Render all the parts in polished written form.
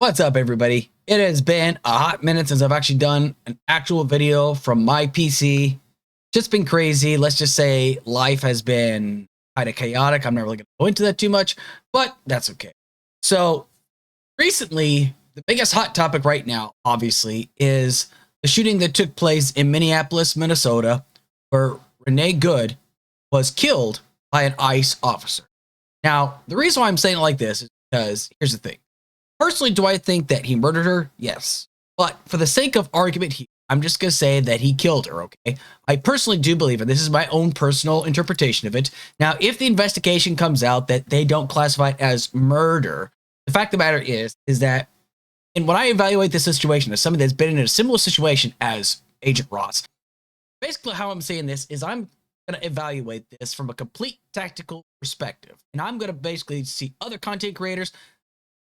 What's up, everybody? It has been a hot minute since I've actually done an actual video from my PC. Just been crazy. Let's just say life has been kind of chaotic. I'm not really going to go into that too much, but that's okay. So recently, the biggest hot topic right now, obviously, is the shooting that took place in Minneapolis, Minnesota, where Renee Good was killed by an ICE officer. Now, the reason why I'm saying it like this is because here's the thing. Personally, do I think that he murdered her? Yes. But for the sake of argument here, I'm just going to say that he killed her, okay? I personally do believe it. This is my own personal interpretation of it. Now, if the investigation comes out that they don't classify it as murder, the fact of the matter is that, and when I evaluate this situation as somebody that's been in a similar situation as Agent Ross, basically how I'm saying this is I'm going to evaluate this from a complete tactical perspective. And I'm going to basically see other content creators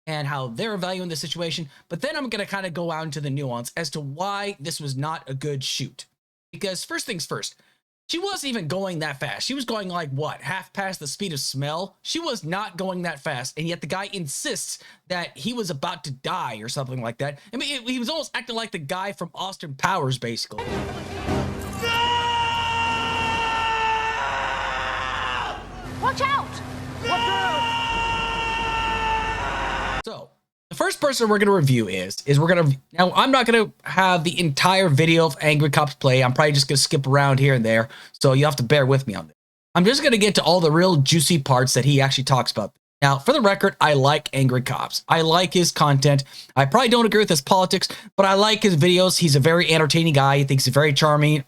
and how they're evaluating the situation. But then I'm going to kind of go out into the nuance as to why this was not a good shoot. Because first things first, she wasn't even going that fast. She was going like, what, half past the speed of smell? She was not going that fast. And yet the guy insists that he was about to die or something like that. I mean, he was almost acting like the guy from Austin Powers, basically. Watch out! Watch out! So, the first person we're going to review is we're going to, now I'm not going to have the entire video of Angry Cops play. I'm probably just going to skip around here and there. So you have to bear with me on this. I'm just going to get to all the real juicy parts that he actually talks about. Now, for the record, I like Angry Cops. I like his content. I probably don't agree with his politics, but I like his videos. He's a very entertaining guy. He thinks he's a very charming,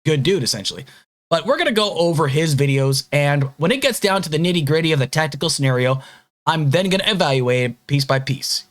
good dude, essentially. But we're going to go over his videos, and when it gets down to the nitty-gritty of the tactical scenario, I'm then going to evaluate it piece by piece.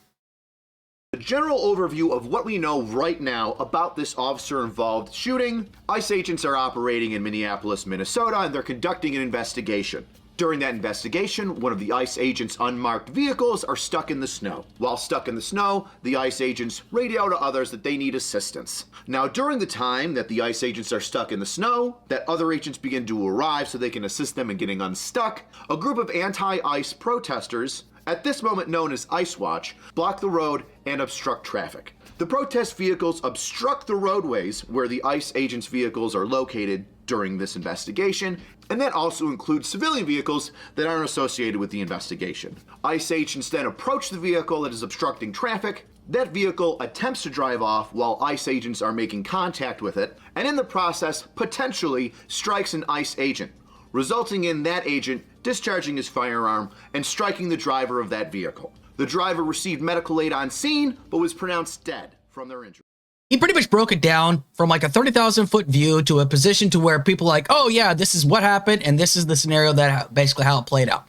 A general overview of what we know right now about this officer-involved shooting. ICE agents are operating in Minneapolis, Minnesota, and they're conducting an investigation. During that investigation, one of the ICE agents' unmarked vehicles are stuck in the snow. While stuck in the snow, the ICE agents radio to others that they need assistance. Now, during the time that the ICE agents are stuck in the snow, that other agents begin to arrive so they can assist them in getting unstuck, a group of anti-ICE protesters, at this moment known as ICE Watch, block the road and obstruct traffic. The protest vehicles obstruct the roadways where the ICE agents' vehicles are located during this investigation, and that also includes civilian vehicles that aren't associated with the investigation. ICE agents then approach the vehicle that is obstructing traffic. That vehicle attempts to drive off while ICE agents are making contact with it, and in the process potentially strikes an ICE agent, resulting in that agent discharging his firearm and striking the driver of that vehicle. The driver received medical aid on scene, but was pronounced dead from their injuries. He pretty much broke it down from like a 30,000 foot view to a position to where people are like, oh yeah, this is what happened, and this is the scenario that basically how it played out.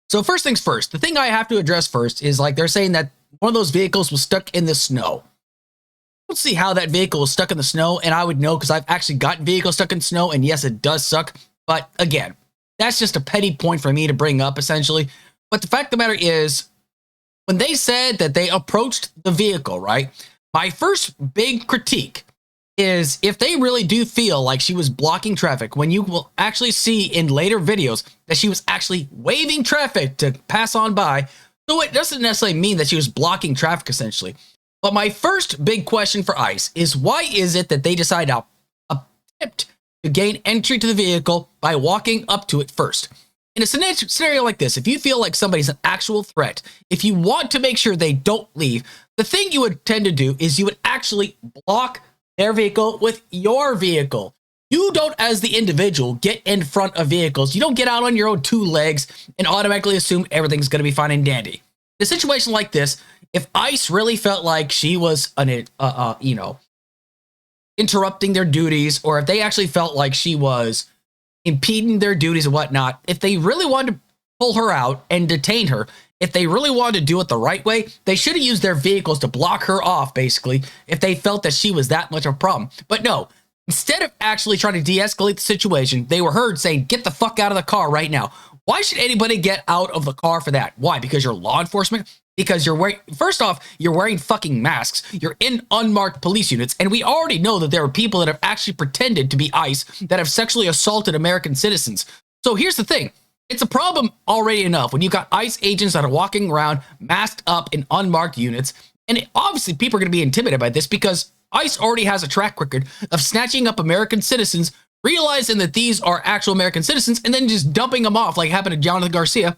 So first things first, the thing I have to address first is like they're saying that one of those vehicles was stuck in the snow. Let's see how that vehicle was stuck in the snow, and I would know because I've actually gotten vehicles stuck in snow, and yes, it does suck. But again, that's just a petty point for me to bring up, essentially. But the fact of the matter is, when they said that they approached the vehicle, right? My first big critique is if they really do feel like she was blocking traffic, when you will actually see in later videos that she was actually waving traffic to pass on by. So it doesn't necessarily mean that she was blocking traffic, essentially. But my first big question for ICE is why is it that they decide to attempt to gain entry to the vehicle by walking up to it first? In a scenario like this, if you feel like somebody's an actual threat, if you want to make sure they don't leave, the thing you would tend to do is you would actually block their vehicle with your vehicle. You don't, as the individual, get in front of vehicles. You don't get out on your own two legs and automatically assume everything's going to be fine and dandy. In a situation like this, if ICE really felt like she was interrupting their duties, or if they actually felt like she was impeding their duties and whatnot, if they really wanted to pull her out and detain her, if they really wanted to do it the right way, they should have used their vehicles to block her off, basically, if they felt that she was that much of a problem. But no, instead of actually trying to de-escalate the situation, they were heard saying, get the fuck out of the car right now. Why should anybody get out of the car for that? Why? Because you're law enforcement? Because you're wearing, first off, you're wearing fucking masks. You're in unmarked police units. And we already know that there are people that have actually pretended to be ICE that have sexually assaulted American citizens. So here's the thing. It's a problem already enough when you've got ICE agents that are walking around masked up in unmarked units. And obviously people are going to be intimidated by this because ICE already has a track record of snatching up American citizens, realizing that these are actual American citizens, and then just dumping them off like happened to Jonathan Garcia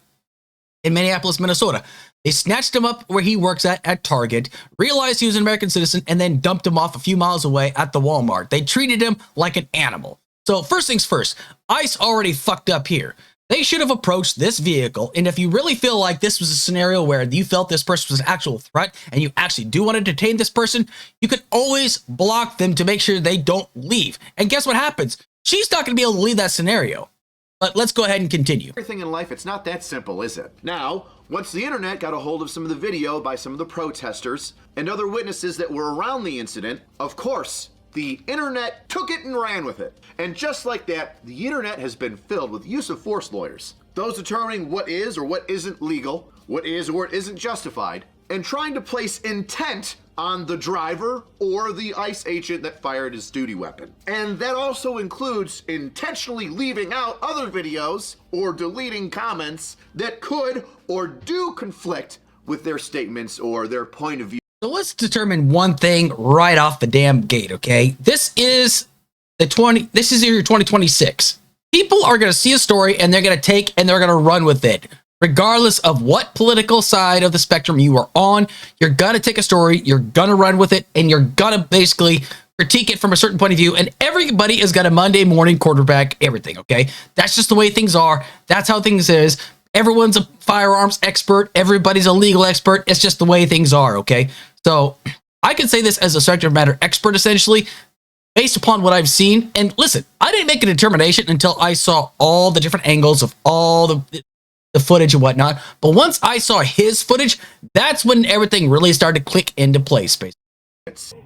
in Minneapolis, Minnesota. They snatched him up where he works at Target, realized he was an American citizen, and then dumped him off a few miles away at the Walmart. They treated him like an animal. So first things first, ICE already fucked up here. They should have approached this vehicle, and if you really feel like this was a scenario where you felt this person was an actual threat and you actually do want to detain this person, you could always block them to make sure they don't leave. And guess what happens? She's not going to be able to leave that scenario. But let's go ahead and continue. Everything in life, it's not that simple, is it? Now, once the internet got a hold of some of the video by some of the protesters and other witnesses that were around the incident, of course, the internet took it and ran with it. And just like that, the internet has been filled with use of force lawyers. Those determining what is or what isn't legal, what is or what isn't justified, and trying to place intent on the driver or the ICE agent that fired his duty weapon. And that also includes intentionally leaving out other videos or deleting comments that could or do conflict with their statements or their point of view. So let's determine one thing right off the damn gate, okay? This is your 2026. People are going to see a story and they're going to take and they're going to run with it. Regardless of what political side of the spectrum you are on, you're going to take a story, you're going to run with it, and you're going to basically critique it from a certain point of view, and everybody is going to Monday morning quarterback everything, okay? That's just the way things are. That's how things is. Everyone's a firearms expert. Everybody's a legal expert. It's just the way things are, okay? So I can say this as a subject matter expert, essentially, based upon what I've seen. And listen, I didn't make a determination until I saw all the different angles of all the footage and whatnot. But once I saw his footage, that's when everything really started to click into place, basically.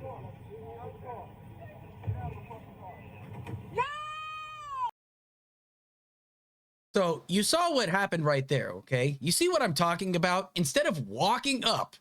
So you saw what happened right there, okay? You see what I'm talking about? Instead of walking up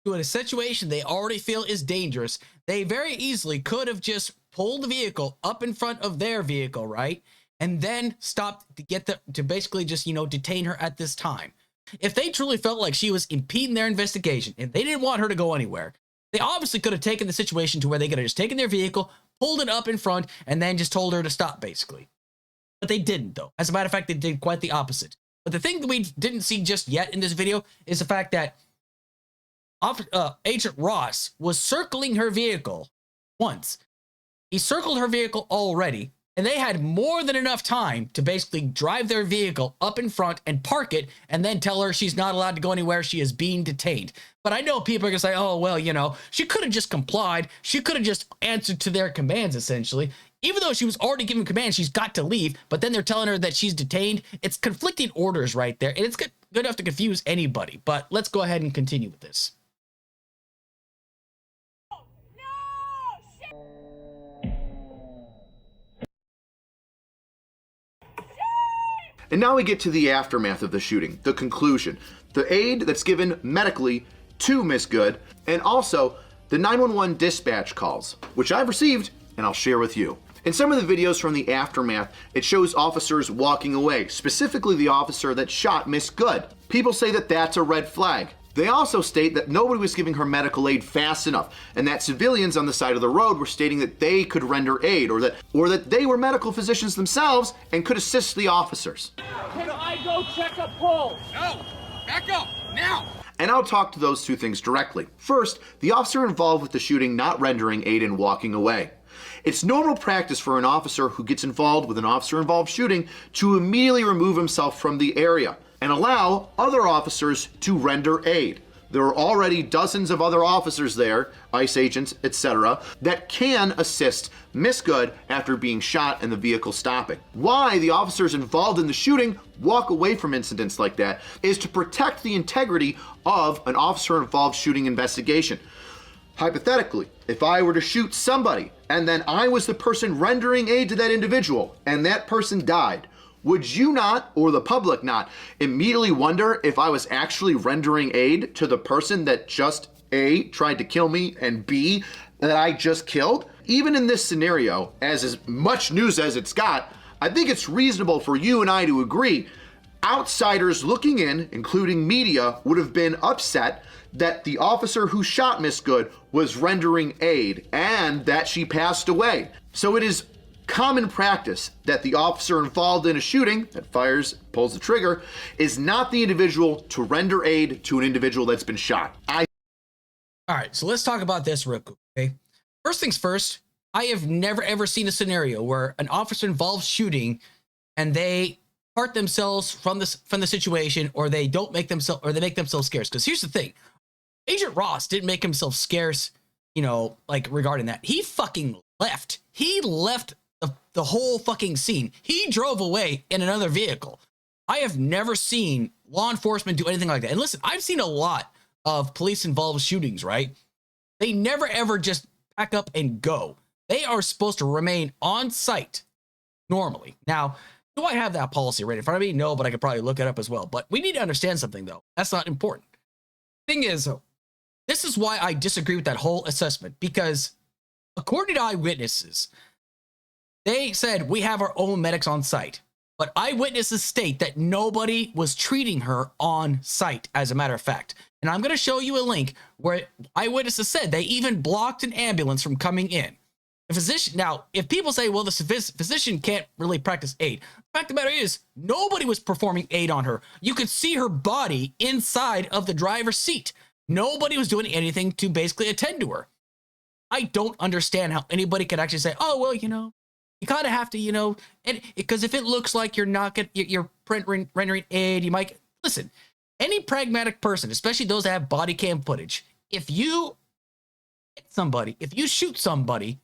to a situation they already feel is dangerous, they very easily could have just pulled the vehicle up in front of their vehicle, right? And then stopped to basically just, detain her at this time. If they truly felt like she was impeding their investigation and they didn't want her to go anywhere, they obviously could have taken the situation to where they could have just taken their vehicle, pulled it up in front, and then just told her to stop, basically. But they didn't, though. As a matter of fact, they did quite the opposite. But the thing that we didn't see just yet in this video is the fact that Agent Ross was circling her vehicle once. He circled her vehicle already, and they had more than enough time to basically drive their vehicle up in front and park it and then tell her she's not allowed to go anywhere. She is being detained. But I know people are going to say, oh, well, she could have just complied. She could have just answered to their commands, essentially. Even though she was already given commands, she's got to leave, but then they're telling her that she's detained. It's conflicting orders right there, and it's good enough to confuse anybody. But let's go ahead and continue with this. And now we get to the aftermath of the shooting, the conclusion, the aid that's given medically to Miss Good, and also the 911 dispatch calls, which I've received and I'll share with you. In some of the videos from the aftermath, it shows officers walking away, specifically the officer that shot Miss Good. People say that that's a red flag. They also state that nobody was giving her medical aid fast enough, and that civilians on the side of the road were stating that they could render aid, or that they were medical physicians themselves and could assist the officers. Can I go check a pulse? No! Back up! Now! And I'll talk to those two things directly. First, the officer involved with the shooting not rendering aid and walking away. It's normal practice for an officer who gets involved with an officer-involved shooting to immediately remove himself from the area and allow other officers to render aid. There are already dozens of other officers there, ICE agents, etc., that can assist Miss Good after being shot and the vehicle stopping. Why the officers involved in the shooting walk away from incidents like that is to protect the integrity of an officer-involved shooting investigation. Hypothetically, if I were to shoot somebody and then I was the person rendering aid to that individual and that person died, would you not, or the public not, immediately wonder if I was actually rendering aid to the person that just A, tried to kill me, and B, that I just killed? Even in this scenario, as much news as it's got, I think it's reasonable for you and I to agree outsiders looking in, including media, would have been upset that the officer who shot Miss Good was rendering aid and that she passed away. So it is common practice that the officer involved in a shooting that pulls the trigger, is not the individual to render aid to an individual that's been shot. All right, so let's talk about this real quick, okay? First things first, I have never ever seen a scenario where an officer involved shooting and they part themselves from the situation, or they don't make themselves, or they make themselves scarce. Because here's the thing, Agent Ross didn't make himself scarce, you know, like regarding that. He fucking left. He left the whole fucking scene. He drove away in another vehicle. I have never seen law enforcement do anything like that. And listen, I've seen a lot of police involved shootings, right? They never ever just pack up and go. They are supposed to remain on site normally. Now, do I have that policy right in front of me? No, but I could probably look it up as well. But we need to understand something, though. That's not important. Thing is, this is why I disagree with that whole assessment, because according to eyewitnesses, they said we have our own medics on site. But eyewitnesses state that nobody was treating her on site, as a matter of fact. And I'm going to show you a link where eyewitnesses said they even blocked an ambulance from coming in. The physician, now, if people say, well, the physician can't really practice aid, the fact of the matter is, nobody was performing aid on her. You could see her body inside of the driver's seat. Nobody was doing anything to basically attend to her. I don't understand how anybody could actually say, oh, well, you know, you kind of have to, you know, and because if it looks like you're not getting, you're rendering aid, you might, listen, any pragmatic person, especially those that have body cam footage, if you hit somebody, if you shoot somebody,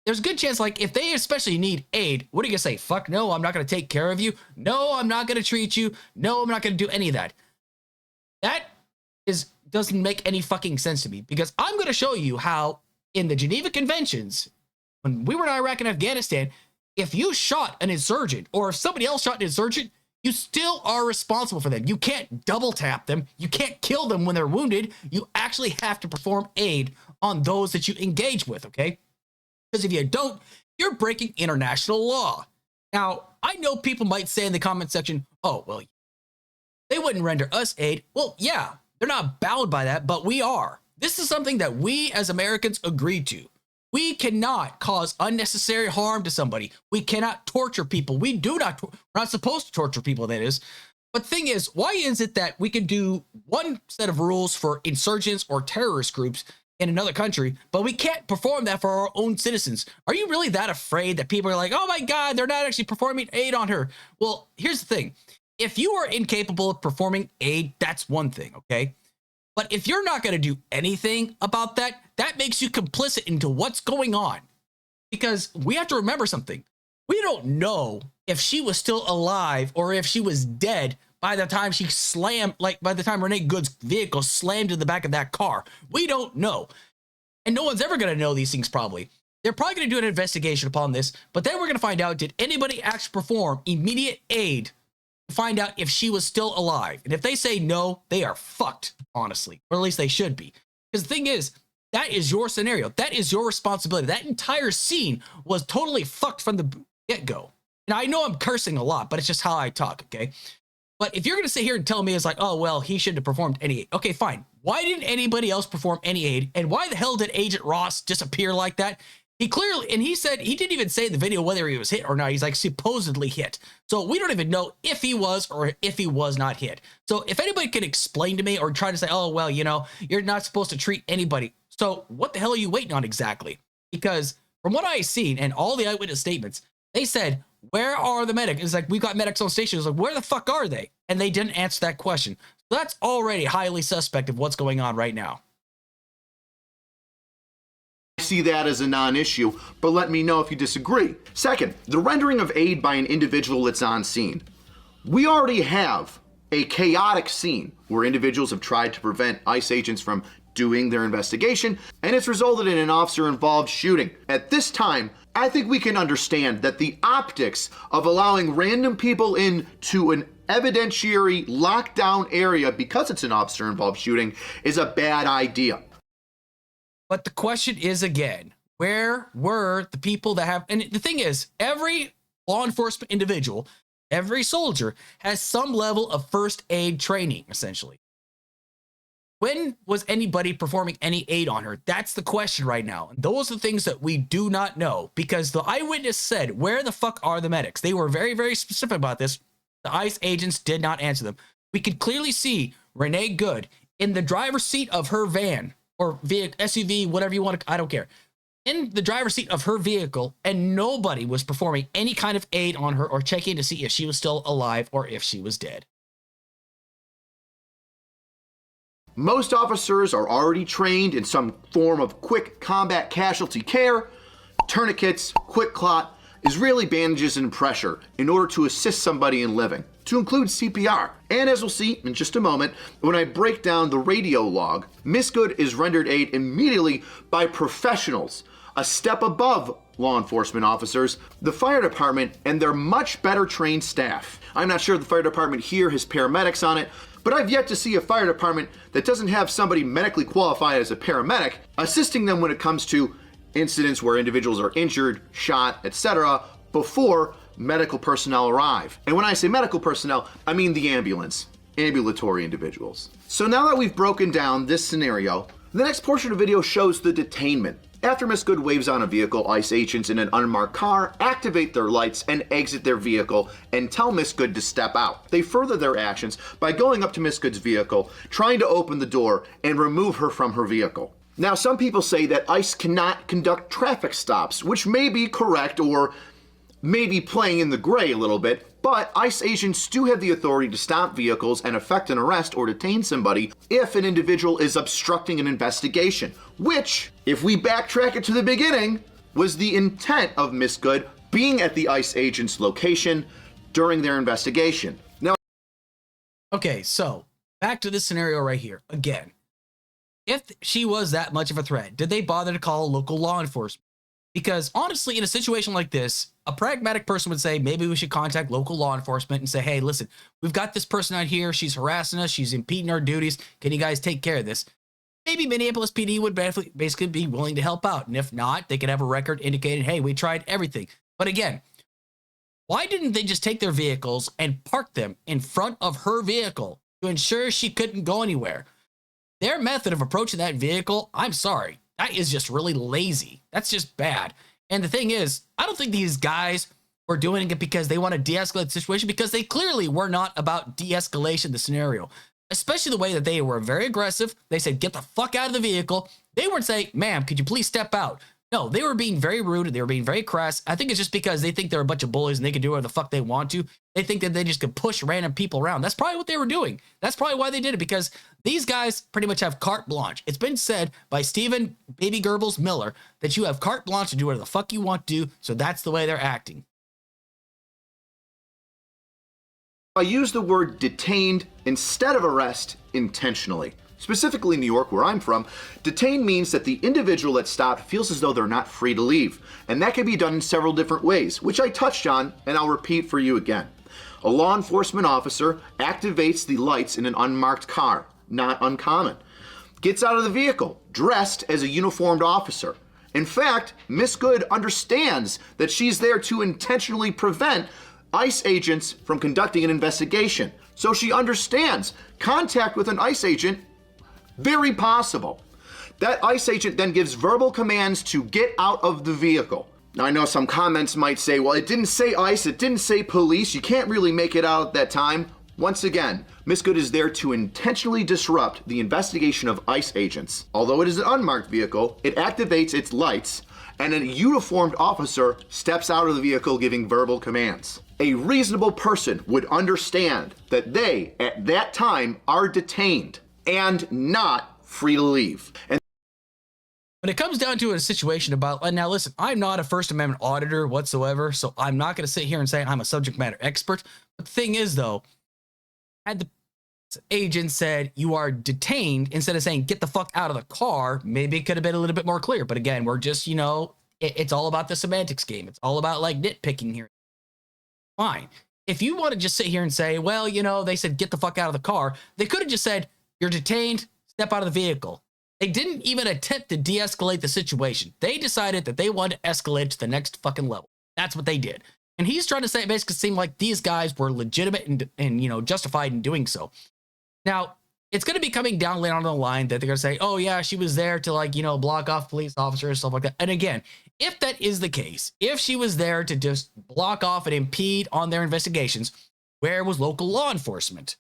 there's a good chance, like, if they especially need aid, what are you going to say? Fuck no, I'm not going to take care of you. No, I'm not going to treat you. No, I'm not going to do any of that. That doesn't make any fucking sense to me, because I'm going to show you how in the Geneva Conventions, when we were in Iraq and Afghanistan, if you shot an insurgent or if somebody else shot an insurgent, you still are responsible for them. You can't double tap them. You can't kill them when they're wounded. You actually have to perform aid on those that you engage with, okay? Because if you don't, you're breaking international law. Now, I know people might say in the comment section, oh, well, they wouldn't render us aid. Well, yeah, they're not bound by that, but we are. This is something that we as Americans agreed to. We cannot cause unnecessary harm to somebody. We cannot torture people. We're not supposed to torture people, that is. But the thing is, why is it that we can do one set of rules for insurgents or terrorist groups in another country, but we can't perform that for our own citizens? Are you really that afraid that people are like, oh my God, they're not actually performing aid on her? Well, here's the thing. If you are incapable of performing aid, that's one thing, okay? But if you're not going to do anything about that, that makes you complicit into what's going on. Because we have to remember something. We don't know if she was still alive or if she was dead by the time she slammed, like by the time Renee Good's vehicle slammed in the back of that car. We don't know. And no one's ever going to know these things probably. They're probably going to do an investigation upon this, but then we're going to find out, did anybody actually perform immediate aid to find out if she was still alive? And if they say no, they are fucked, honestly. Or at least they should be. Because the thing is, that is your scenario. That is your responsibility. That entire scene was totally fucked from the get-go. And I know I'm cursing a lot, but it's just how I talk, okay? But if you're going to sit here and tell me it's like, oh, well, he shouldn't have performed any aid. Okay, fine. Why didn't anybody else perform any aid? And why the hell did Agent Ross disappear like that? He clearly, and he said, he didn't even say in the video whether he was hit or not. He's like supposedly hit. So we don't even know if he was or if he was not hit. So if anybody can explain to me or try to say, oh, well, you know, you're not supposed to treat anybody. So what the hell are you waiting on exactly? Because from what I've seen and all the eyewitness statements, they said, where are the medics? It's like, we've got medics on station. It's like, where the fuck are they? And they didn't answer that question. So that's already highly suspect of what's going on right now. I see that as a non-issue, but let me know if you disagree. Second, the rendering of aid by an individual that's on scene. We already have a chaotic scene where individuals have tried to prevent ICE agents from doing their investigation, and it's resulted in an officer-involved shooting. At this time, I think we can understand that the optics of allowing random people into an evidentiary lockdown area because it's an officer-involved shooting is a bad idea. But the question is, again, where were the people that have, and the thing is, every law enforcement individual every soldier has some level of first aid training, essentially. When was anybody performing any aid on her? That's the question right now. Those are the things that we do not know, because the eyewitness said, where the fuck are the medics? They were very, very specific about this. The ICE agents did not answer them. We could clearly see Renee Good in the driver's seat of her van or vehicle, SUV, whatever you want to, I don't care, in the driver's seat of her vehicle, and nobody was performing any kind of aid on her or checking to see if she was still alive or if she was dead. Most officers are already trained in some form of quick combat casualty care. Tourniquets, quick clot, Israeli bandages, and pressure in order to assist somebody in living, to include CPR. And as we'll see in just a moment, when I break down the radio log, Miss Good is rendered aid immediately by professionals, a step above law enforcement officers, the fire department, and their much better trained staff. I'm not sure if the fire department here has paramedics on it, but I've yet to see a fire department that doesn't have somebody medically qualified as a paramedic assisting them when it comes to incidents where individuals are injured, shot, etc. before medical personnel arrive. And when I say medical personnel, I mean the ambulance, ambulatory individuals. So now that we've broken down this scenario, the next portion of the video shows the detainment. After Miss Good waves on a vehicle, ICE agents in an unmarked car activate their lights and exit their vehicle and tell Miss Good to step out. They further their actions by going up to Miss Good's vehicle, trying to open the door and remove her from her vehicle. Now, some people say that ICE cannot conduct traffic stops, which may be correct or maybe playing in the gray a little bit, but ICE agents do have the authority to stop vehicles and effect an arrest or detain somebody if an individual is obstructing an investigation, which, if we backtrack it to the beginning, was the intent of Miss Good being at the ICE agent's location during their investigation. Now, okay, so back to this scenario right here. Again, if she was that much of a threat, did they bother to call local law enforcement? Because honestly, in a situation like this, a pragmatic person would say, maybe we should contact local law enforcement and say, hey, listen, we've got this person out here. She's harassing us. She's impeding our duties. Can you guys take care of this? Maybe Minneapolis PD would basically be willing to help out. And if not, they could have a record indicating, hey, we tried everything. But again, why didn't they just take their vehicles and park them in front of her vehicle to ensure she couldn't go anywhere? Their method of approaching that vehicle, I'm sorry, that is just really lazy. That's just bad. And the thing is, I don't think these guys were doing it because they want to de-escalate the situation, because they clearly were not about de-escalation the scenario, especially the way that they were very aggressive. They said, get the fuck out of the vehicle. They weren't saying, ma'am, could you please step out? No, they were being very rude. They were being very crass. I think it's just because they think they're a bunch of bullies and they can do whatever the fuck they want to. They think that they just could push random people around. That's probably what they were doing. That's probably why they did it, because these guys pretty much have carte blanche. It's been said by Stephen Baby Goebbels Miller that you have carte blanche to do whatever the fuck you want to do. So that's the way they're acting. I use the word detained instead of arrest intentionally. Specifically in New York, where I'm from, detain means that the individual that's stopped feels as though they're not free to leave. And that can be done in several different ways, which I touched on, and I'll repeat for you again. A law enforcement officer activates the lights in an unmarked car, not uncommon. Gets out of the vehicle, dressed as a uniformed officer. In fact, Miss Good understands that she's there to intentionally prevent ICE agents from conducting an investigation. So she understands contact with an ICE agent, very possible. That ICE agent then gives verbal commands to get out of the vehicle. Now, I know some comments might say, well, it didn't say ICE, it didn't say police, you can't really make it out at that time. Once again, Miss Good is there to intentionally disrupt the investigation of ICE agents. Although it is an unmarked vehicle, it activates its lights, and a uniformed officer steps out of the vehicle giving verbal commands. A reasonable person would understand that they, at that time, are detained and not free to leave. And when it comes down to a situation about, now listen, I'm not a First Amendment auditor whatsoever, so I'm not going to sit here and say I'm a subject matter expert. But the thing is, though, had the agent said you are detained instead of saying get the fuck out of the car, maybe it could have been a little bit more clear. But again, we're just, it's all about the semantics game. It's all about like nitpicking here. Fine. If you want to just sit here and say, well, they said get the fuck out of the car, they could have just said you're detained, step out of the vehicle. They didn't even attempt to de-escalate the situation. They decided that they wanted to escalate to the next fucking level. That's what they did. And he's trying to say, basically seem like these guys were legitimate and justified in doing so. Now, it's going to be coming down later on the line that they're going to say, oh yeah, she was there to block off police officers, stuff like that. And again, if that is the case, if she was there to just block off and impede on their investigations, where was local law enforcement?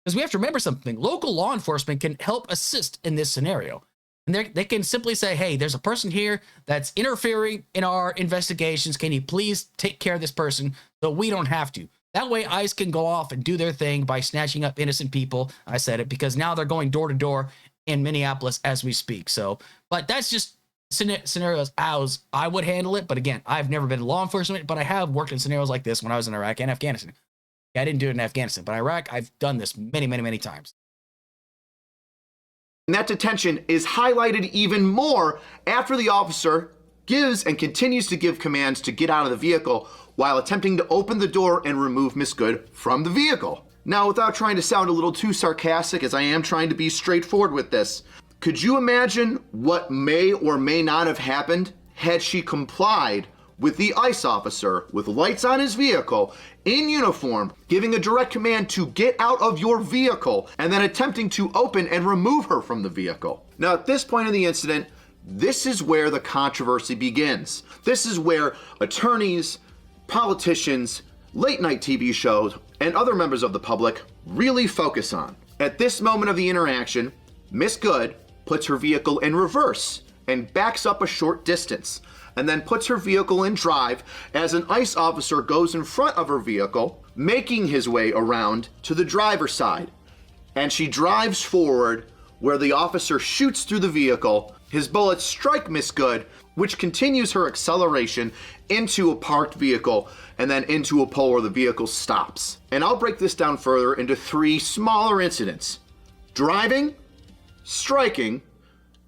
Because we have to remember something. Local law enforcement can help assist in this scenario. And they can simply say, hey, there's a person here that's interfering in our investigations. Can you please take care of this person so we don't have to? That way, ICE can go off and do their thing by snatching up innocent people. I said it because now they're going door to door in Minneapolis as we speak. So, but that's just scenarios as I would handle it. But again, I've never been in law enforcement, but I have worked in scenarios like this when I was in Iraq and Afghanistan. I didn't do it in Afghanistan, but Iraq, I've done this many, many, many times. And that detention is highlighted even more after the officer gives and continues to give commands to get out of the vehicle while attempting to open the door and remove Miss Good from the vehicle. Now, without trying to sound a little too sarcastic, as I am trying to be straightforward with this, could you imagine what may or may not have happened had she complied with the ICE officer with lights on his vehicle, in uniform, giving a direct command to get out of your vehicle and then attempting to open and remove her from the vehicle? Now, at this point in the incident, this is where the controversy begins. This is where attorneys, politicians, late night TV shows, and other members of the public really focus on. At this moment of the interaction, Miss Good puts her vehicle in reverse and backs up a short distance, and then puts her vehicle in drive as an ICE officer goes in front of her vehicle, making his way around to the driver's side. And she drives forward where the officer shoots through the vehicle. His bullets strike Miss Good, which continues her acceleration into a parked vehicle and then into a pole where the vehicle stops. And I'll break this down further into 3 smaller incidents: driving, striking,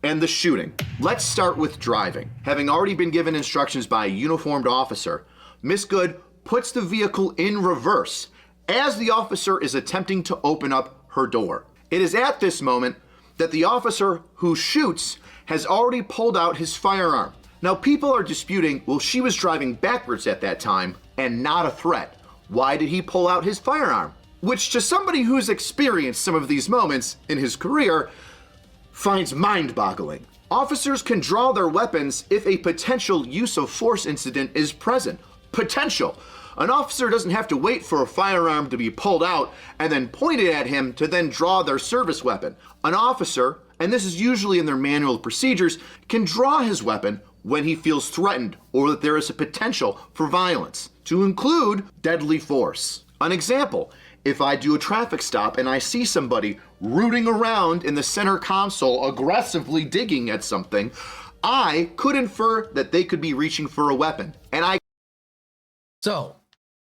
and the shooting. Let's start with driving. Having already been given instructions by a uniformed officer, Miss Good puts the vehicle in reverse as the officer is attempting to open up her door. It is at this moment that the officer who shoots has already pulled out his firearm. Now, people are disputing, well, she was driving backwards at that time and not a threat. Why did he pull out his firearm? Which, to somebody who's experienced some of these moments in his career, finds mind-boggling. Officers can draw their weapons if a potential use of force incident is present. Potential. An officer doesn't have to wait for a firearm to be pulled out and then pointed at him to then draw their service weapon. An officer, and this is usually in their manual of procedures, can draw his weapon when he feels threatened or that there is a potential for violence, to include deadly force. An example: if I do a traffic stop and I see somebody rooting around in the center console aggressively digging at something, I could infer that they could be reaching for a weapon. So,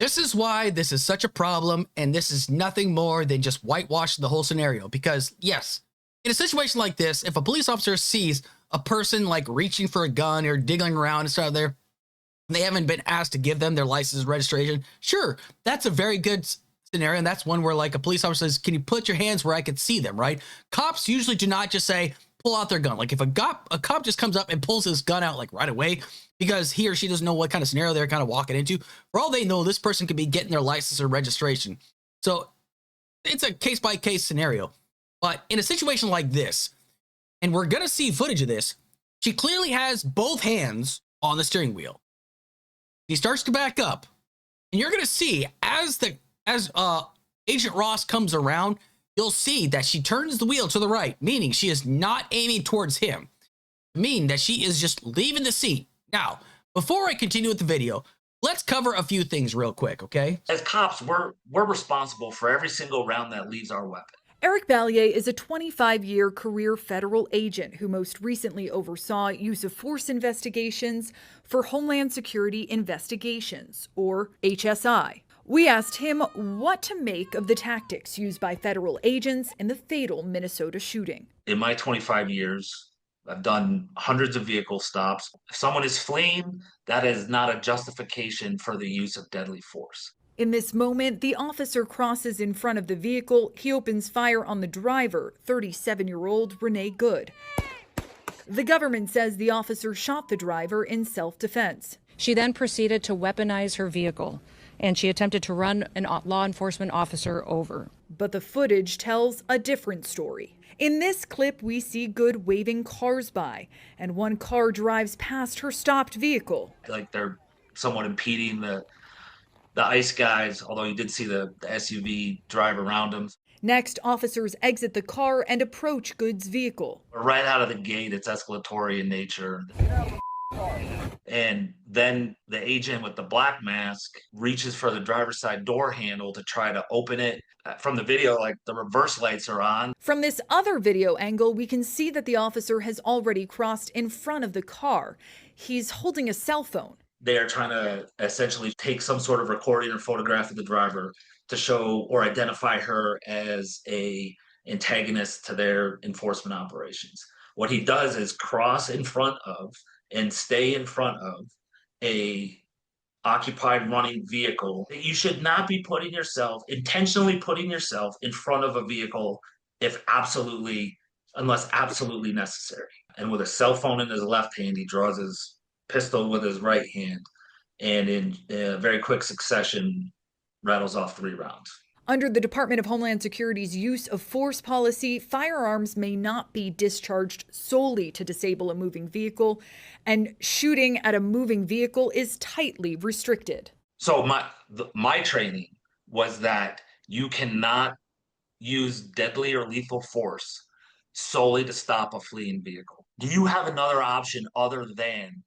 this is why this is such a problem, and this is nothing more than just whitewashing the whole scenario. Because, yes, in a situation like this, if a police officer sees a person reaching for a gun or digging around and stuff there, they haven't been asked to give them their license registration, sure, that's a very good scenario, and that's one where a police officer says, can you put your hands where I could see them, right? Cops usually do not just say, pull out their gun. If a cop just comes up and pulls his gun out right away because he or she doesn't know what kind of scenario they're kind of walking into, for all they know, this person could be getting their license or registration. So it's a case-by-case scenario. But in a situation like this, and we're going to see footage of this, she clearly has both hands on the steering wheel. He starts to back up, and you're going to see as Agent Ross comes around, you'll see that she turns the wheel to the right, meaning she is not aiming towards him, meaning that she is just leaving the seat. Now, before I continue with the video, let's cover a few things real quick, okay? As cops, we're responsible for every single round that leaves our weapon. Eric Ballier is a 25-year career federal agent who most recently oversaw use of force investigations for Homeland Security Investigations, or HSI. We asked him what to make of the tactics used by federal agents in the fatal Minnesota shooting. In my 25 years, I've done hundreds of vehicle stops. If someone is fleeing, that is not a justification for the use of deadly force. In this moment, the officer crosses in front of the vehicle. He opens fire on the driver, 37-year-old Renee Good. The government says the officer shot the driver in self-defense. She then proceeded to weaponize her vehicle, and she attempted to run a law enforcement officer over. But the footage tells a different story. In this clip, we see Good waving cars by, and one car drives past her stopped vehicle. Like they're somewhat impeding the ICE guys, although you did see the SUV drive around them. Next, officers exit the car and approach Good's vehicle. Right out of the gate, it's escalatory in nature. And then the agent with the black mask reaches for the driver's side door handle to try to open it. From the video, like the reverse lights are on. From this other video angle, we can see that the officer has already crossed in front of the car. He's holding a cell phone. They are trying to essentially take some sort of recording or photograph of the driver to show or identify her as a antagonist to their enforcement operations. What he does is cross in front of and stay in front of a occupied running vehicle. You should not be intentionally putting yourself in front of a vehicle unless absolutely necessary. And with a cell phone in his left hand, he draws his pistol with his right hand, and in very quick succession, rattles off 3 rounds. Under the Department of Homeland Security's use of force policy, firearms may not be discharged solely to disable a moving vehicle, and shooting at a moving vehicle is tightly restricted. So my training was that you cannot use deadly or lethal force solely to stop a fleeing vehicle. Do you have another option other than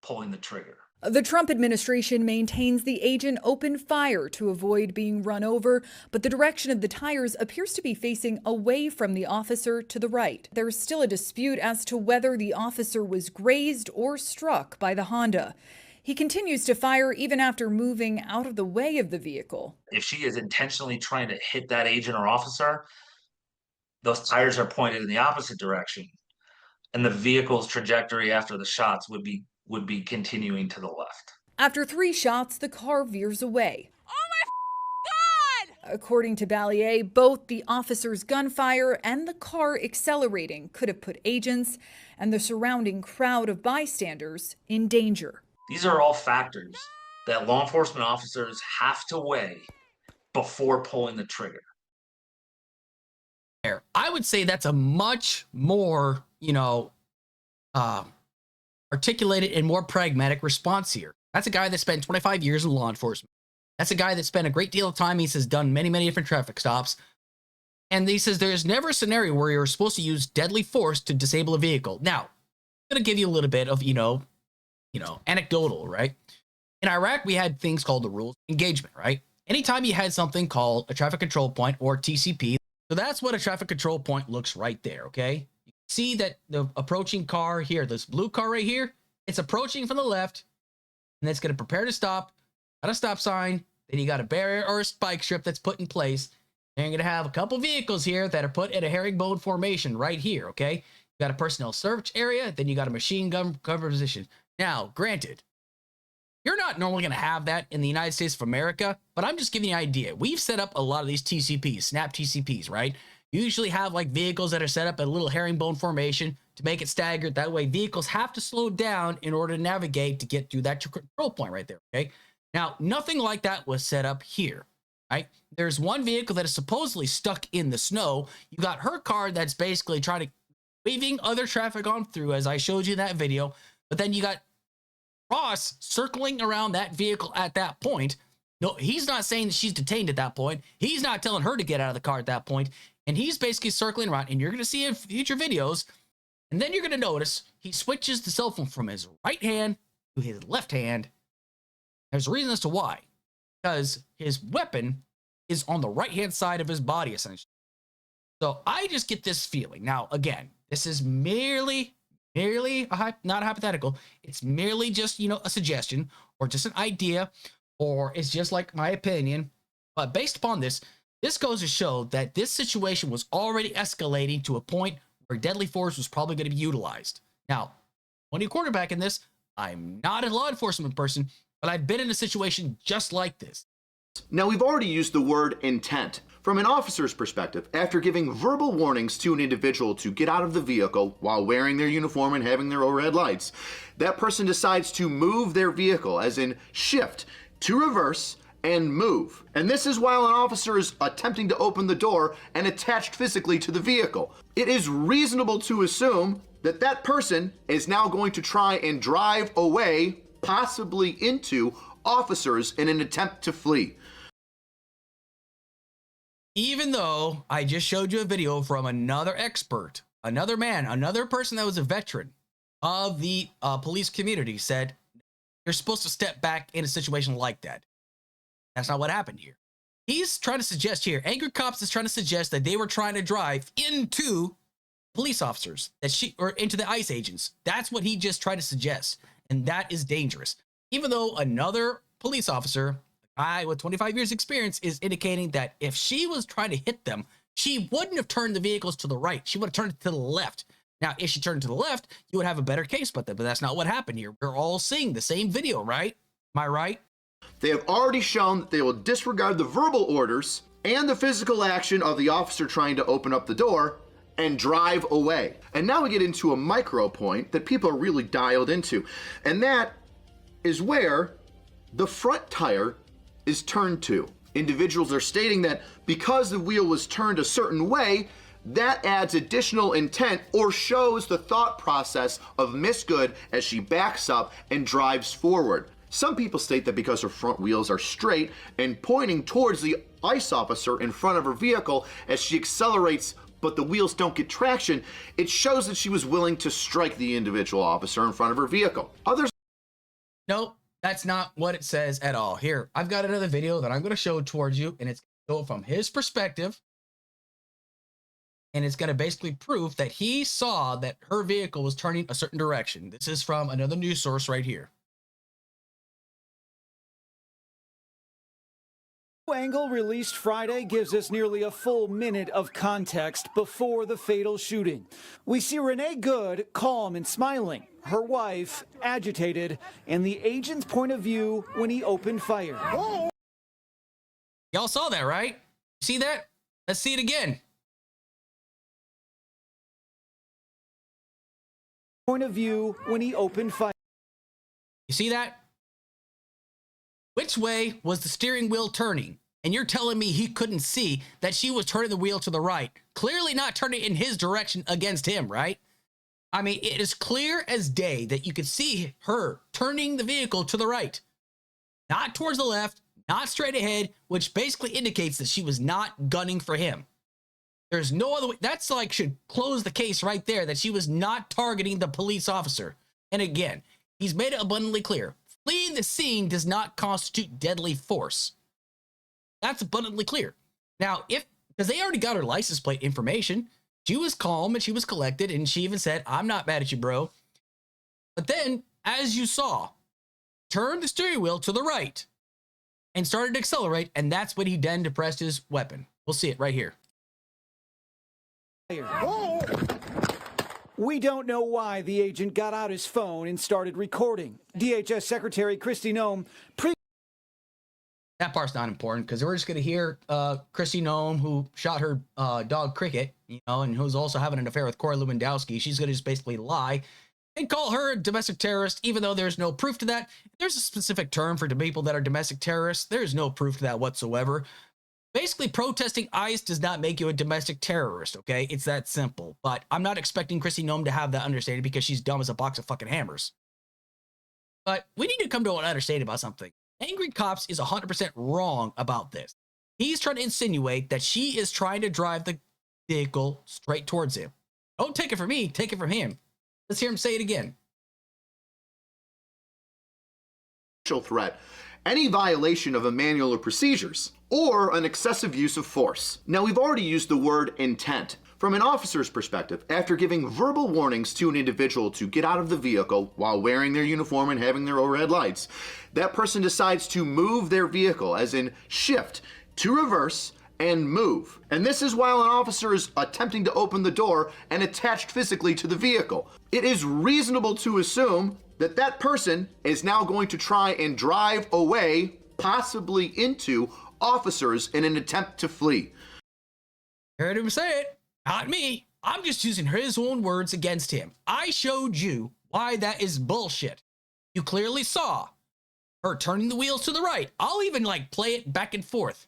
pulling the trigger? The Trump administration maintains the agent opened fire to avoid being run over, but the direction of the tires appears to be facing away from the officer to the right. There's still a dispute as to whether the officer was grazed or struck by the Honda. He continues to fire even after moving out of the way of the vehicle. If she is intentionally trying to hit that agent or officer, those tires are pointed in the opposite direction, and the vehicle's trajectory after the shots would be continuing to the left. After 3 shots, the car veers away. Oh my God! According to Ballier, both the officer's gunfire and the car accelerating could have put agents and the surrounding crowd of bystanders in danger. These are all factors that law enforcement officers have to weigh before pulling the trigger. I would say that's a much more, articulated and more pragmatic response here. That's a guy that spent 25 years in law enforcement. That's a guy that spent a great deal of time, he says, done many, many different traffic stops. And he says there's never a scenario where you're supposed to use deadly force to disable a vehicle. Now, I'm going to give you a little bit of, anecdotal, right? In Iraq, we had things called the rules of engagement, right? Anytime you had something called a traffic control point or TCP, so that's what a traffic control point looks right there, okay? See that the approaching car here, this blue car right here, it's approaching from the left, and it's going to prepare to stop at a stop sign. Then you got a barrier or a spike strip that's put in place. And you're going to have a couple vehicles here that are put in a herringbone formation right here, okay? You got a personnel search area, then you got a machine gun cover position. Now, granted, you're not normally going to have that in the United States of America, but I'm just giving you an idea. We've set up a lot of these TCPs, snap TCPs, right? You usually have like vehicles that are set up in a little herringbone formation to make it staggered. That way vehicles have to slow down in order to navigate to get through that control point right there, okay? Now, nothing like that was set up here, right? There's one vehicle that is supposedly stuck in the snow. You got her car that's basically trying to waving other traffic on through, as I showed you in that video. But then you got Ross circling around that vehicle at that point. No, he's not saying that she's detained at that point. He's not telling her to get out of the car at that point. And he's basically circling around, and you're going to see in future videos, and then you're going to notice he switches the cell phone from his right hand to his left hand. There's a reason as to why. Because his weapon is on the right-hand side of his body, essentially. So I just get this feeling. Now, again, this is merely not a hypothetical. It's merely just, a suggestion or just an idea, or it's just like my opinion. But based upon this goes to show that this situation was already escalating to a point where deadly force was probably going to be utilized. Now, when you're quarterback in this, I'm not a law enforcement person, but I've been in a situation just like this. Now, we've already used the word intent. From an officer's perspective, after giving verbal warnings to an individual to get out of the vehicle while wearing their uniform and having their overhead lights, that person decides to move their vehicle, as in shift, to reverse, and move. And this is while an officer is attempting to open the door and attached physically to the vehicle. It is reasonable to assume that that person is now going to try and drive away, possibly into officers, in an attempt to flee. Even though I just showed you a video from another expert, another man, another person that was a veteran of the police community said, you're supposed to step back in a situation like that. That's not what happened here. He's trying to suggest here, Angry Cops is trying to suggest that they were trying to drive into police officers, or into the ICE agents. That's what he just tried to suggest. And that is dangerous. Even though another police officer, a guy with 25 years experience, is indicating that if she was trying to hit them, she wouldn't have turned the vehicles to the right. She would have turned it to the left. Now, if she turned to the left, you would have a better case about that, but that's not what happened here. We're all seeing the same video, right? Am I right? They have already shown that they will disregard the verbal orders and the physical action of the officer trying to open up the door and drive away. And now we get into a micro point that people are really dialed into, and that is where the front tire is turned to. Individuals are stating that because the wheel was turned a certain way, that adds additional intent or shows the thought process of Miss Good as she backs up and drives forward. Some people state that because her front wheels are straight and pointing towards the ICE officer in front of her vehicle as she accelerates, but the wheels don't get traction, it shows that she was willing to strike the individual officer in front of her vehicle. Others... Nope, that's not what it says at all. Here, I've got another video that I'm going to show towards you, and it's going to go from his perspective. And it's going to basically prove that he saw that her vehicle was turning a certain direction. This is from another news source right here. Angle released Friday gives us nearly a full minute of context before the fatal shooting. We see Renee Good calm and smiling, her wife agitated, and the agent's point of view when he opened fire. Y'all saw that, right? See that? Let's see it again. Point of view when he opened fire. You see that? Which way was the steering wheel turning? And you're telling me he couldn't see that she was turning the wheel to the right, clearly not turning in his direction against him, right? I mean, it is clear as day that you could see her turning the vehicle to the right, not towards the left, not straight ahead, which basically indicates that she was not gunning for him. There's no other way. That's like should close the case right there, that she was not targeting the police officer. And again, he's made it abundantly clear. Fleeing the scene does not constitute deadly force. That's abundantly clear. Now, because they already got her license plate information, she was calm and she was collected, and she even said, I'm not mad at you, bro. But then, as you saw, turned the steering wheel to the right and started to accelerate, and that's when he then depressed his weapon. We'll see it right here. We don't know why the agent got out his phone and started recording. DHS Secretary Kristi Noem That part's not important because we're just going to hear Kristi Noem, who shot her dog Cricket, and who's also having an affair with Corey Lewandowski. She's going to just basically lie and call her a domestic terrorist, even though there's no proof to that. There's a specific term for people that are domestic terrorists. There's no proof to that whatsoever. Basically, protesting ICE does not make you a domestic terrorist, okay? It's that simple. But I'm not expecting Kristi Noem to have that understanding because she's dumb as a box of fucking hammers. But we need to come to an understanding about something. Angry Cops is 100% wrong about this. He's trying to insinuate that she is trying to drive the vehicle straight towards him. Don't take it from me, take it from him. Let's hear him say it again. Threat, any violation of a manual of procedures, or an excessive use of force. Now, we've already used the word intent. From an officer's perspective, after giving verbal warnings to an individual to get out of the vehicle while wearing their uniform and having their overhead lights, that person decides to move their vehicle, as in shift, to reverse, and move. And this is while an officer is attempting to open the door and attached physically to the vehicle. It is reasonable to assume that that person is now going to try and drive away, possibly into officers in an attempt to flee. Heard him say it, not me. I'm just using his own words against him. I showed you why that is bullshit. You clearly saw her turning the wheels to the right. I'll even like play it back and forth.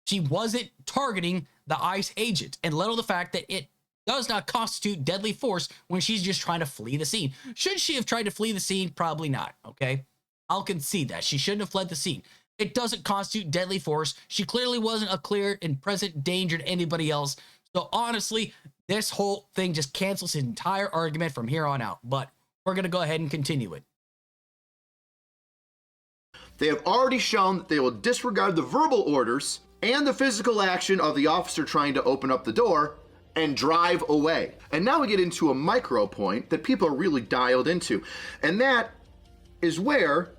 She wasn't targeting the ICE agent, and let alone the fact that it does not constitute deadly force when she's just trying to flee the scene. Should she have tried to flee the scene? Probably not, okay? I'll concede that. She shouldn't have fled the scene. It doesn't constitute deadly force. She clearly wasn't a clear and present danger to anybody else. So honestly, this whole thing just cancels his entire argument from here on out. But we're going to go ahead and continue it. They have already shown that they will disregard the verbal orders and the physical action of the officer trying to open up the door and drive away. And now we get into a micro point that people are really dialed into. And that is where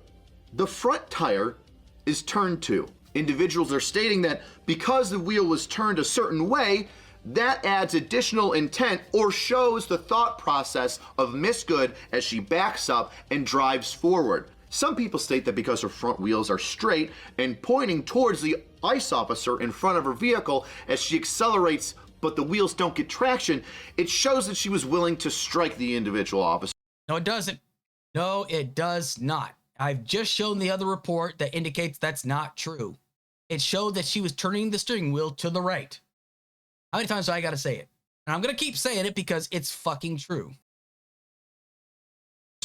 the front tire is turned to. Individuals are stating that because the wheel was turned a certain way, that adds additional intent or shows the thought process of Miss Good as she backs up and drives forward. Some people state that because her front wheels are straight and pointing towards the ICE officer in front of her vehicle as she accelerates, but the wheels don't get traction, it shows that she was willing to strike the individual officer. No, it doesn't. No, it does not. I've just shown the other report that indicates that's not true. It showed that she was turning the steering wheel to the right. How many times do I got to say it? And I'm going to keep saying it because it's fucking true.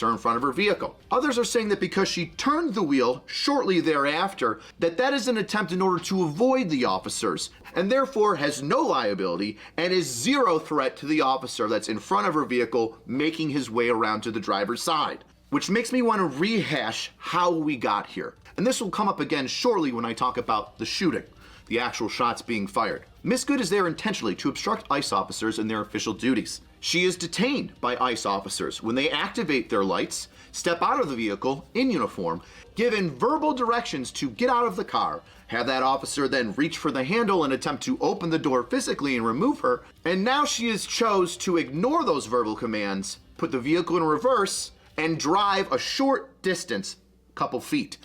In front of her vehicle. Others are saying that because she turned the wheel shortly thereafter, that is an attempt in order to avoid the officers, and therefore has no liability and is zero threat to the officer that's in front of her vehicle making his way around to the driver's side. Which makes me want to rehash how we got here. And this will come up again shortly when I talk about the shooting, the actual shots being fired. Miss Good is there intentionally to obstruct ICE officers in their official duties. She is detained by ICE officers when they activate their lights, step out of the vehicle in uniform, given verbal directions to get out of the car, have that officer then reach for the handle and attempt to open the door physically and remove her, and now she has chose to ignore those verbal commands, put the vehicle in reverse, and drive a short distance, couple feet,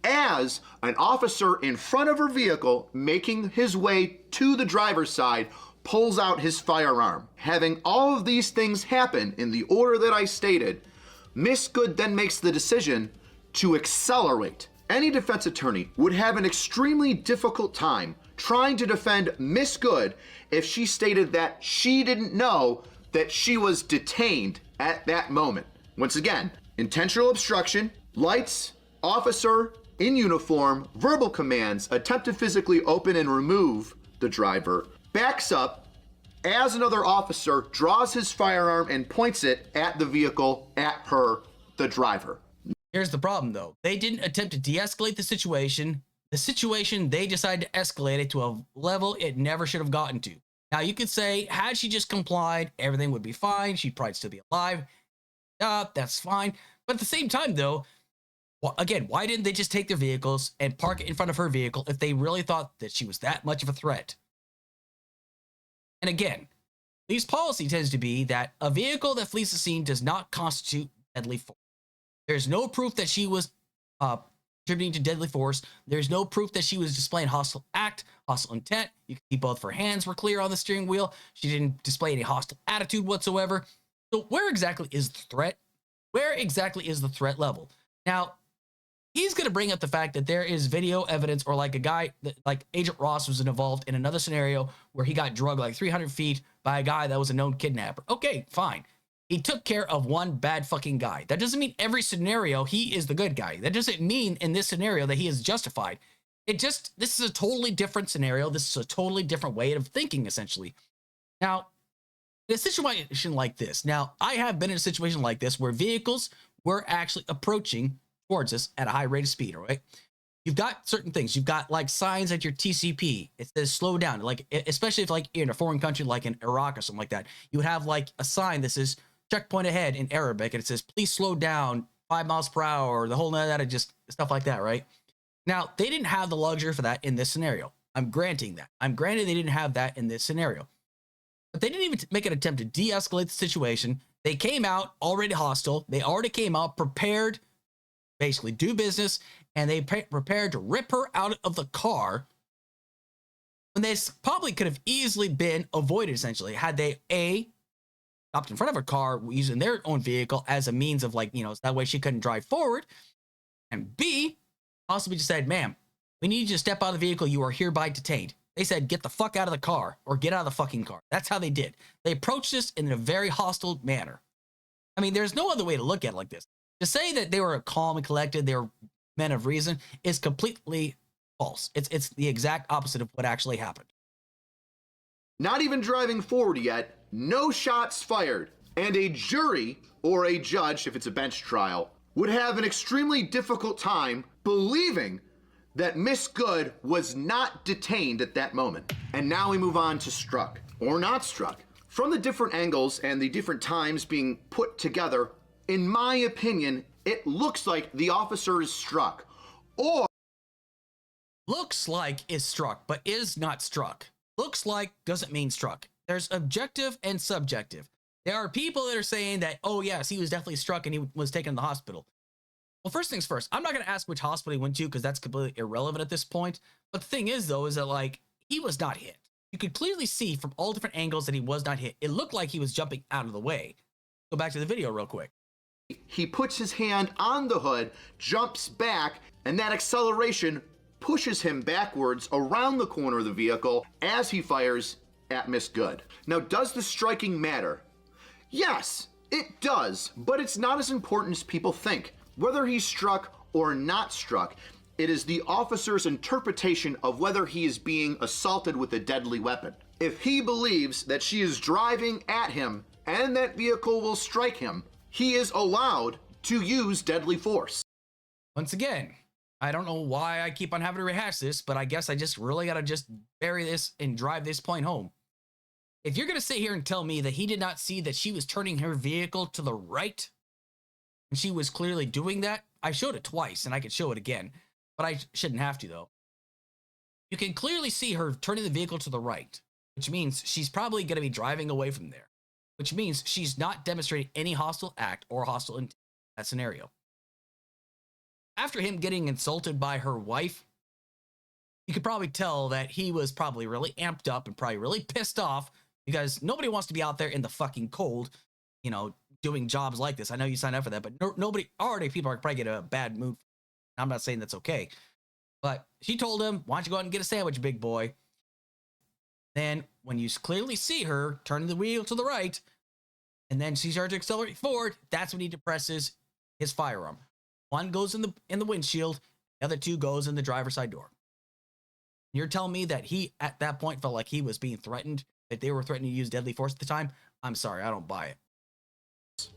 as an officer in front of her vehicle making his way to the driver's side pulls out his firearm. Having all of these things happen in the order that I stated, Miss Good then makes the decision to accelerate. Any defense attorney would have an extremely difficult time trying to defend Miss Good if she stated that she didn't know that she was detained at that moment. Once again, intentional obstruction, lights, officer in uniform, verbal commands, attempt to physically open and remove the driver, backs up as another officer draws his firearm and points it at the vehicle, at her, the driver. Here's the problem, though. They didn't attempt to de-escalate the situation. The situation, they decided to escalate it to a level it never should have gotten to. Now, you could say, had she just complied, everything would be fine. She'd probably still be alive. That's fine. But at the same time, though, again, why didn't they just take their vehicles and park it in front of her vehicle if they really thought that she was that much of a threat? And again, police policy tends to be that a vehicle that flees the scene does not constitute deadly force. There's no proof that she was contributing to deadly force. There's no proof that she was displaying hostile act, hostile intent. You can see both of her hands were clear on the steering wheel. She didn't display any hostile attitude whatsoever. So where exactly is the threat? Where exactly is the threat level? Now, he's going to bring up the fact that there is video evidence, or like a guy that, like Agent Ross was involved in another scenario where he got drugged like 300 feet by a guy that was a known kidnapper. Okay, fine. He took care of one bad fucking guy. That doesn't mean every scenario he is the good guy. That doesn't mean in this scenario that he is justified. This is a totally different scenario. This is a totally different way of thinking, essentially. Now, in a situation like this, now I have been in a situation like this where vehicles were actually approaching towards us at a high rate of speed, all right? You've got certain things. You've got like signs at your TCP. It says slow down. Like, especially if like you're in a foreign country, like in Iraq or something like that, you would have like a sign that says checkpoint ahead in Arabic, and it says, please slow down 5 miles per hour, or the whole none of that, just stuff like that, right? Now, they didn't have the luxury for that in this scenario. I'm granting that. I'm granted they didn't have that in this scenario. But they didn't even make an attempt to de-escalate the situation. They came out already hostile. They already came out prepared, basically do business, and they prepared to rip her out of the car when this probably could have easily been avoided, essentially, had they A, stopped in front of her car using their own vehicle as a means of, like, so that way she couldn't drive forward, and B, possibly just said, ma'am, we need you to step out of the vehicle. You are hereby detained. They said, get the fuck out of the car, or get out of the fucking car. That's how they did. They approached this in a very hostile manner. I mean, there's no other way to look at it like this. To say that they were calm and collected, they were men of reason, is completely false. It's the exact opposite of what actually happened. Not even driving forward yet, no shots fired, and a jury, or a judge if it's a bench trial, would have an extremely difficult time believing that Miss Good was not detained at that moment. And now we move on to struck, or not struck. From the different angles and the different times being put together, in my opinion, it looks like the officer is struck, or looks like is struck, but is not struck. Looks like doesn't mean struck. There's objective and subjective. There are people that are saying that, oh yes, he was definitely struck and he was taken to the hospital. Well, first things first, I'm not going to ask which hospital he went to because that's completely irrelevant at this point. But the thing is, though, is that, like, he was not hit. You could clearly see from all different angles that he was not hit. It looked like he was jumping out of the way. Go back to the video real quick. he puts his hand on the hood, jumps back, and that acceleration pushes him backwards around the corner of the vehicle as he fires at Miss Good. Now, does the striking matter? Yes, it does, but it's not as important as people think. Whether he's struck or not struck, it is the officer's interpretation of whether he is being assaulted with a deadly weapon. If he believes that she is driving at him and that vehicle will strike him, he is allowed to use deadly force. Once again, I don't know why I keep on having to rehash this, but I guess I just really got to just bury this and drive this point home. If you're going to sit here and tell me that he did not see that she was turning her vehicle to the right, and she was clearly doing that, I showed it twice and I could show it again, but I shouldn't have to though. You can clearly see her turning the vehicle to the right, which means she's probably going to be driving away from there, which means she's not demonstrating any hostile act or hostile intent in that scenario. After him getting insulted by her wife, you could probably tell that he was probably really amped up and probably really pissed off because nobody wants to be out there in the fucking cold, you know, doing jobs like this. I know you signed up for that, but nobody, already people are probably getting a bad mood. I'm not saying that's okay, but she told him, why don't you go out and get a sandwich, big boy? Then when you clearly see her turning the wheel to the right, and then she starts to accelerate forward, that's when he depresses his firearm. One goes in the windshield, the other two goes in the driver's side door. You're telling me that he, at that point, felt like he was being threatened, that they were threatening to use deadly force at the time? I'm sorry, I don't buy it.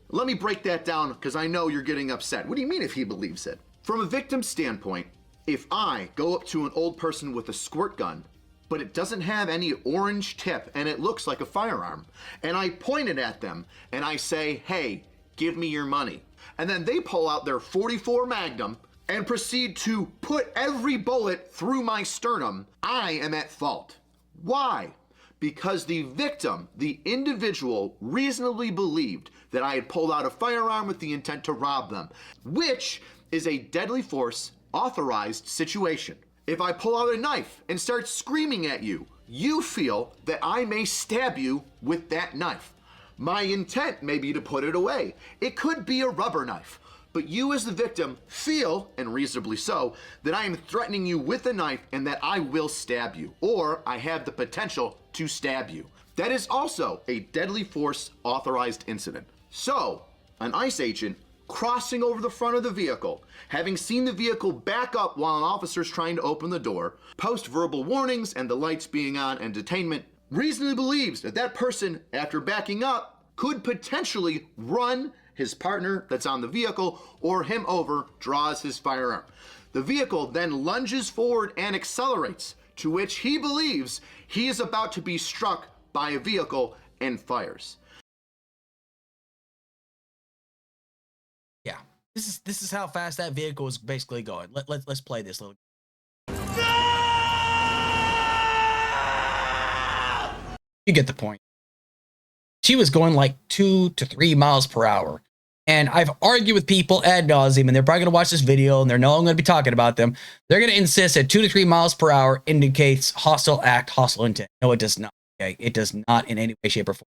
Let me break that down because I know you're getting upset. What do you mean if he believes it? From a victim's standpoint, if I go up to an old person with a squirt gun, but it doesn't have any orange tip and it looks like a firearm, and I point it at them and I say, hey, give me your money, and then they pull out their .44 Magnum and proceed to put every bullet through my sternum, I am at fault. Why? Because the victim, the individual, reasonably believed that I had pulled out a firearm with the intent to rob them, which is a deadly force authorized situation. If I pull out a knife and start screaming at you, you feel that I may stab you with that knife. My intent may be to put it away. It could be a rubber knife. But you as the victim feel, and reasonably so, that I am threatening you with a knife and that I will stab you, or I have the potential to stab you. That is also a deadly force authorized incident. So, an ICE agent crossing over the front of the vehicle, having seen the vehicle back up while an officer is trying to open the door, post verbal warnings and the lights being on and detainment, reasonably believes that that person, after backing up, could potentially run his partner that's on the vehicle or him over, draws his firearm. The vehicle then lunges forward and accelerates, to which he believes he is about to be struck by a vehicle and fires. Yeah, this is how fast that vehicle is basically going. Let's play this little. You get the point. She was going like 2 to 3 miles per hour. And I've argued with people ad nauseum, and they're probably going to watch this video, and they're no longer going to be talking about them. They're going to insist that 2 to 3 miles per hour indicates hostile act, hostile intent. No, it does not. Okay, it does not in any way, shape, or form.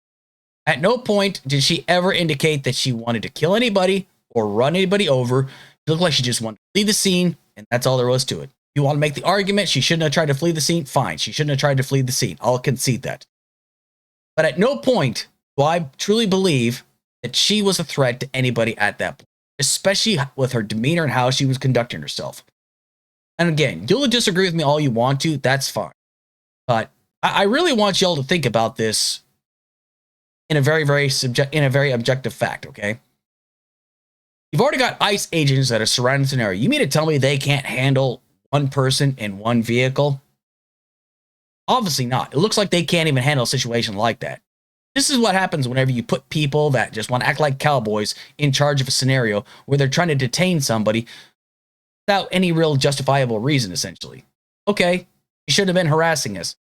At no point did she ever indicate that she wanted to kill anybody or run anybody over. It looked like she just wanted to flee the scene, and that's all there was to it. You want to make the argument she shouldn't have tried to flee the scene? Fine, she shouldn't have tried to flee the scene. I'll concede that. But at no point do I truly believe that she was a threat to anybody at that point, especially with her demeanor and how she was conducting herself. And again, you'll disagree with me all you want to, that's fine. But I really want y'all to think about this in a very objective fact, okay? You've already got ICE agents that are surrounding the scenario. You mean to tell me they can't handle one person in one vehicle? Obviously not. It looks like they can't even handle a situation like that. This is what happens whenever you put people that just want to act like cowboys in charge of a scenario where they're trying to detain somebody without any real justifiable reason, essentially. Okay, she shouldn't have been harassing us.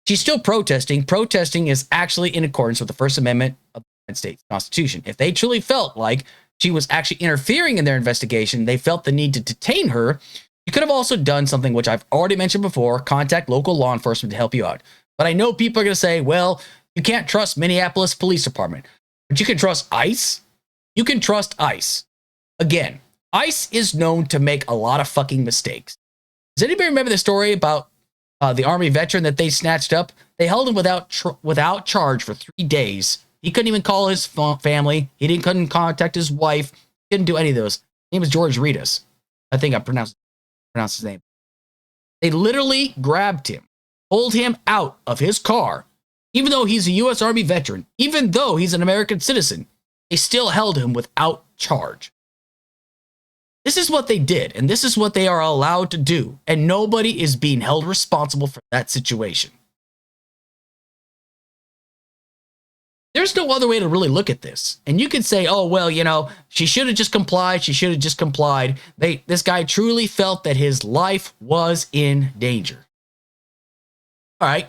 She's still protesting. Protesting is actually in accordance with the First Amendment of the United States Constitution. If they truly felt like she was actually interfering in their investigation, they felt the need to detain her, you could have also done something which I've already mentioned before, contact local law enforcement to help you out. But I know people are going to say, well, you can't trust Minneapolis Police Department, but you can trust ICE. You can trust ICE. Again, ICE is known to make a lot of fucking mistakes. Does anybody remember the story about the Army veteran that they snatched up? They held him without charge for 3 days. He couldn't even call his family. He couldn't contact his wife. He didn't do any of those. His name was George Ritas. I think I pronounced his name. They literally grabbed him, pulled him out of his car. Even though he's a U.S. Army veteran, even though he's an American citizen, they still held him without charge. This is what they did, and this is what they are allowed to do, and nobody is being held responsible for that situation. There's no other way to really look at this. And you could say, oh, well, you know, she should have just complied. She should have just complied. This guy truly felt that his life was in danger. All right.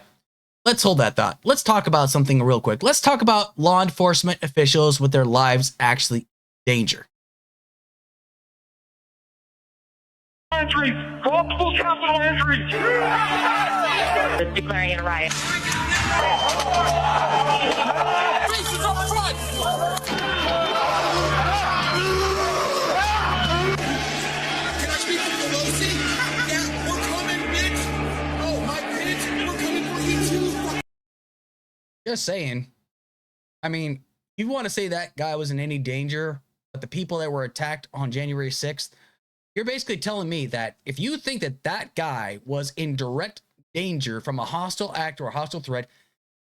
Let's hold that thought. Let's talk about something real quick. Let's talk about law enforcement officials with their lives actually in danger. Entry! Multiple capital entries! Declaring a riot. Faces up front! Can I speak to Pelosi? Yeah, we're coming, bitch! Oh, my bitch, we're coming for you too! Just saying. I mean, you want to say that guy was in any danger, but the people that were attacked on January 6th, you're basically telling me that if you think that that guy was in direct danger from a hostile act or a hostile threat,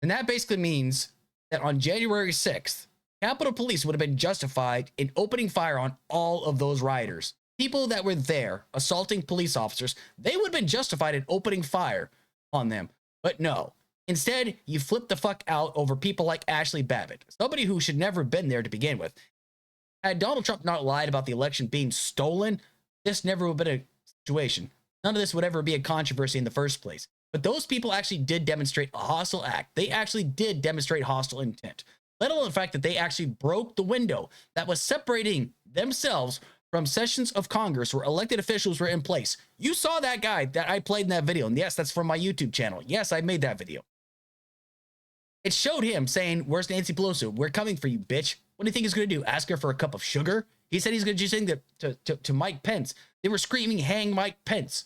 then that basically means that on January 6th, Capitol Police would have been justified in opening fire on all of those rioters. People that were there assaulting police officers, they would have been justified in opening fire on them. But no. Instead, you flip the fuck out over people like Ashley Babbitt, somebody who should never have been there to begin with. Had Donald Trump not lied about the election being stolen, this never would have been a situation. None of this would ever be a controversy in the first place. But those people actually did demonstrate a hostile act. They actually did demonstrate hostile intent. Let alone the fact that they actually broke the window that was separating themselves from sessions of Congress where elected officials were in place. You saw that guy that I played in that video. And yes, that's from my YouTube channel. Yes, I made that video. It showed him saying, where's Nancy Pelosi? We're coming for you, bitch. What do you think he's going to do? Ask her for a cup of sugar? He said he's going to do something to Mike Pence. They were screaming, hang Mike Pence.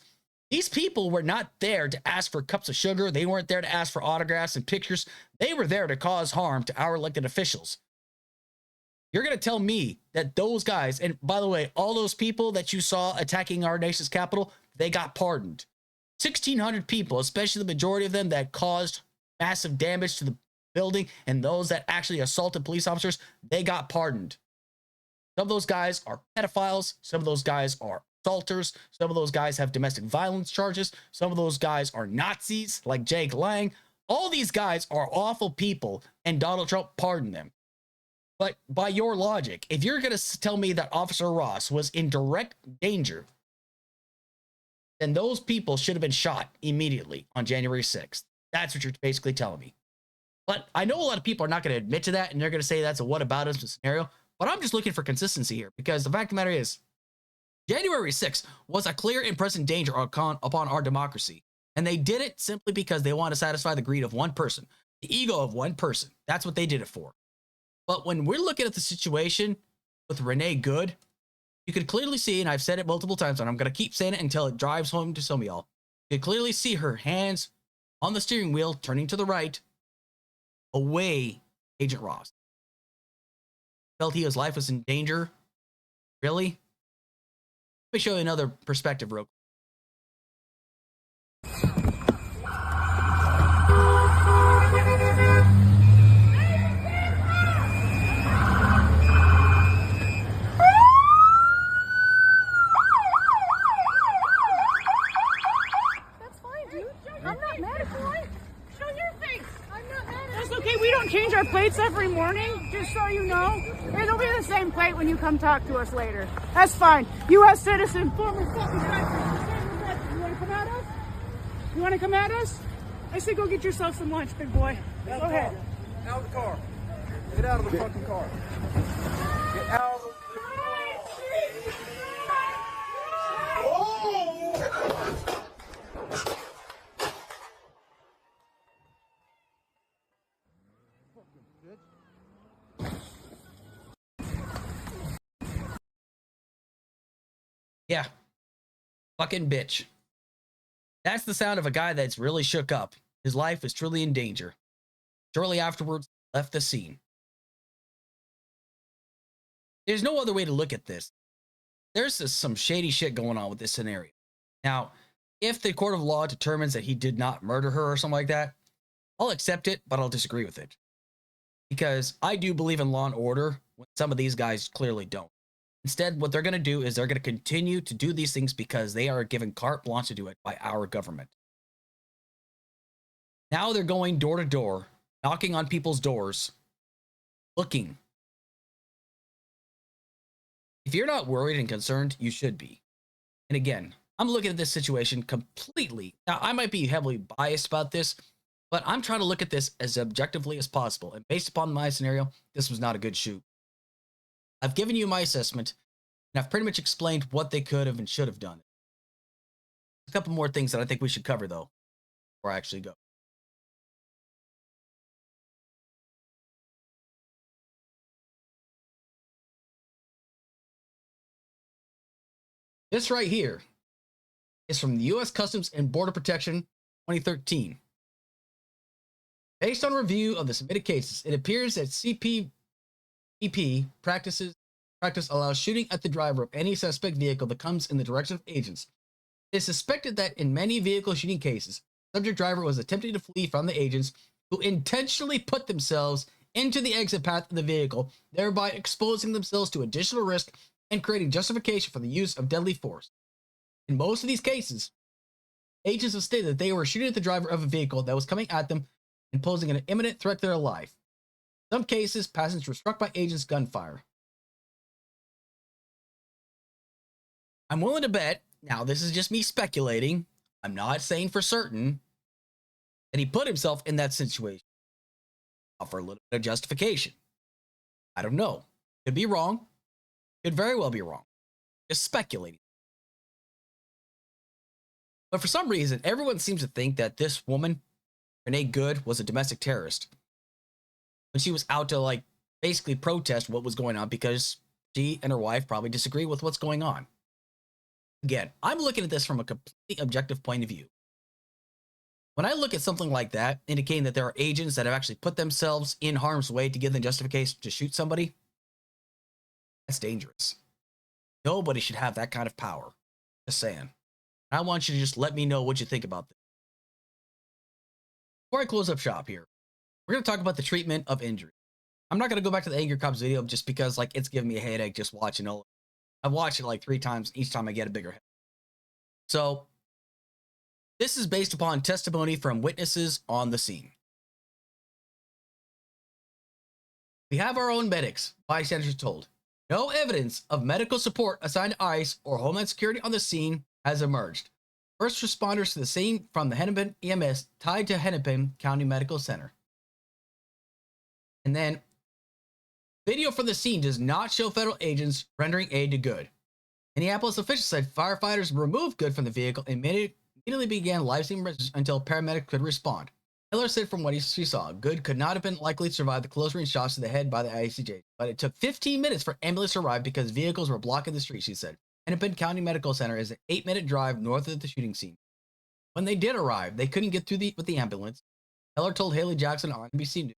These people were not there to ask for cups of sugar. They weren't there to ask for autographs and pictures. They were there to cause harm to our elected officials. You're going to tell me that those guys, and by the way, all those people that you saw attacking our nation's capital, they got pardoned. 1,600 people, especially the majority of them that caused massive damage to the building, and those that actually assaulted police officers, they got pardoned. Some of those guys are pedophiles. Some of those guys are assaulters. Some of those guys have domestic violence charges. Some of those guys are Nazis like Jake Lang. All these guys are awful people, and Donald Trump pardoned them. But by your logic, if you're going to tell me that Officer Ross was in direct danger, then those people should have been shot immediately on January 6th. That's what you're basically telling me. But I know a lot of people are not going to admit to that, and they're going to say that's a whataboutism scenario. But I'm just looking for consistency here because the fact of the matter is, January 6th was a clear and present danger upon our democracy. And they did it simply because they want to satisfy the greed of one person, the ego of one person. That's what they did it for. But when we're looking at the situation with Renee Good, you could clearly see, and I've said it multiple times, and I'm going to keep saying it until it drives home to some of y'all. You could clearly see her hands on the steering wheel, turning to the right, away Agent Ross. Felt his life was in danger. Really? Let me show you another perspective real quick. Change our plates every morning, just so you know. It'll be the same plate when you come talk to us later. That's fine. U.S. citizen, former fucking driver. You want to come at us? You want to come at us? I say go get yourself some lunch, big boy. Go ahead. Out of the car. Get out of the fucking car. Get out of the Yeah. Fucking bitch. That's the sound of a guy that's really shook up. His life is truly in danger. Shortly afterwards, left the scene. There's no other way to look at this. There's just some shady shit going on with this scenario. Now, if the court of law determines that he did not murder her or something like that, I'll accept it, but I'll disagree with it. Because I do believe in law and order when some of these guys clearly don't. Instead, what they're going to do is they're going to continue to do these things because they are given carte blanche to do it by our government. Now they're going door to door, knocking on people's doors, looking. If you're not worried and concerned, you should be. And again, I'm looking at this situation completely. Now, I might be heavily biased about this, but I'm trying to look at this as objectively as possible. And based upon my scenario, this was not a good shoot. I've given you my assessment, and I've pretty much explained what they could have and should have done. A couple more things that I think we should cover, though, before I actually go. This right here is from the U.S. Customs and Border Protection 2013. Based on review of the submitted cases, it appears that CPEP practice allows shooting at the driver of any suspect vehicle that comes in the direction of agents. It is suspected that in many vehicle shooting cases, the subject driver was attempting to flee from the agents who intentionally put themselves into the exit path of the vehicle, thereby exposing themselves to additional risk and creating justification for the use of deadly force. In most of these cases, agents have stated that they were shooting at the driver of a vehicle that was coming at them and posing an imminent threat to their life. In some cases, passengers were struck by agents' gunfire. I'm willing to bet, now this is just me speculating, I'm not saying for certain, that he put himself in that situation. Offer a little bit of justification. I don't know. Could be wrong. Could very well be wrong. Just speculating. But for some reason, everyone seems to think that this woman, Renee Good, was a domestic terrorist. When she was out to, like, basically protest what was going on because she and her wife probably disagree with what's going on. Again, I'm looking at this from a completely objective point of view. When I look at something like that, indicating that there are agents that have actually put themselves in harm's way to give them justification to shoot somebody, that's dangerous. Nobody should have that kind of power. Just saying. I want you to just let me know what you think about this. Before I close up shop here, we're going to talk about the treatment of injury. I'm not going to go back to the Angry Cops video just because, like, it's giving me a headache just watching it. I've watched it like 3 times. Each time I get a bigger headache. So, this is based upon testimony from witnesses on the scene. We have our own medics, bystanders told. No evidence of medical support assigned to ICE or Homeland Security on the scene has emerged. First responders to the scene from the Hennepin EMS tied to Hennepin County Medical Center. And then Video from the scene does not show federal agents rendering aid to Good. Minneapolis officials said firefighters removed Good from the vehicle and immediately began life-saving measures until paramedics could respond. Miller said from what she saw, Good could not have been likely to survive the close-range shots to the head by the ICJ, but it took 15 minutes for ambulance to arrive because vehicles were blocking the street, she said. Hennepin County Medical Center is an 8-minute drive north of the shooting scene. When they did arrive, they couldn't get through with the ambulance. Miller told Haley Jackson on NBC News.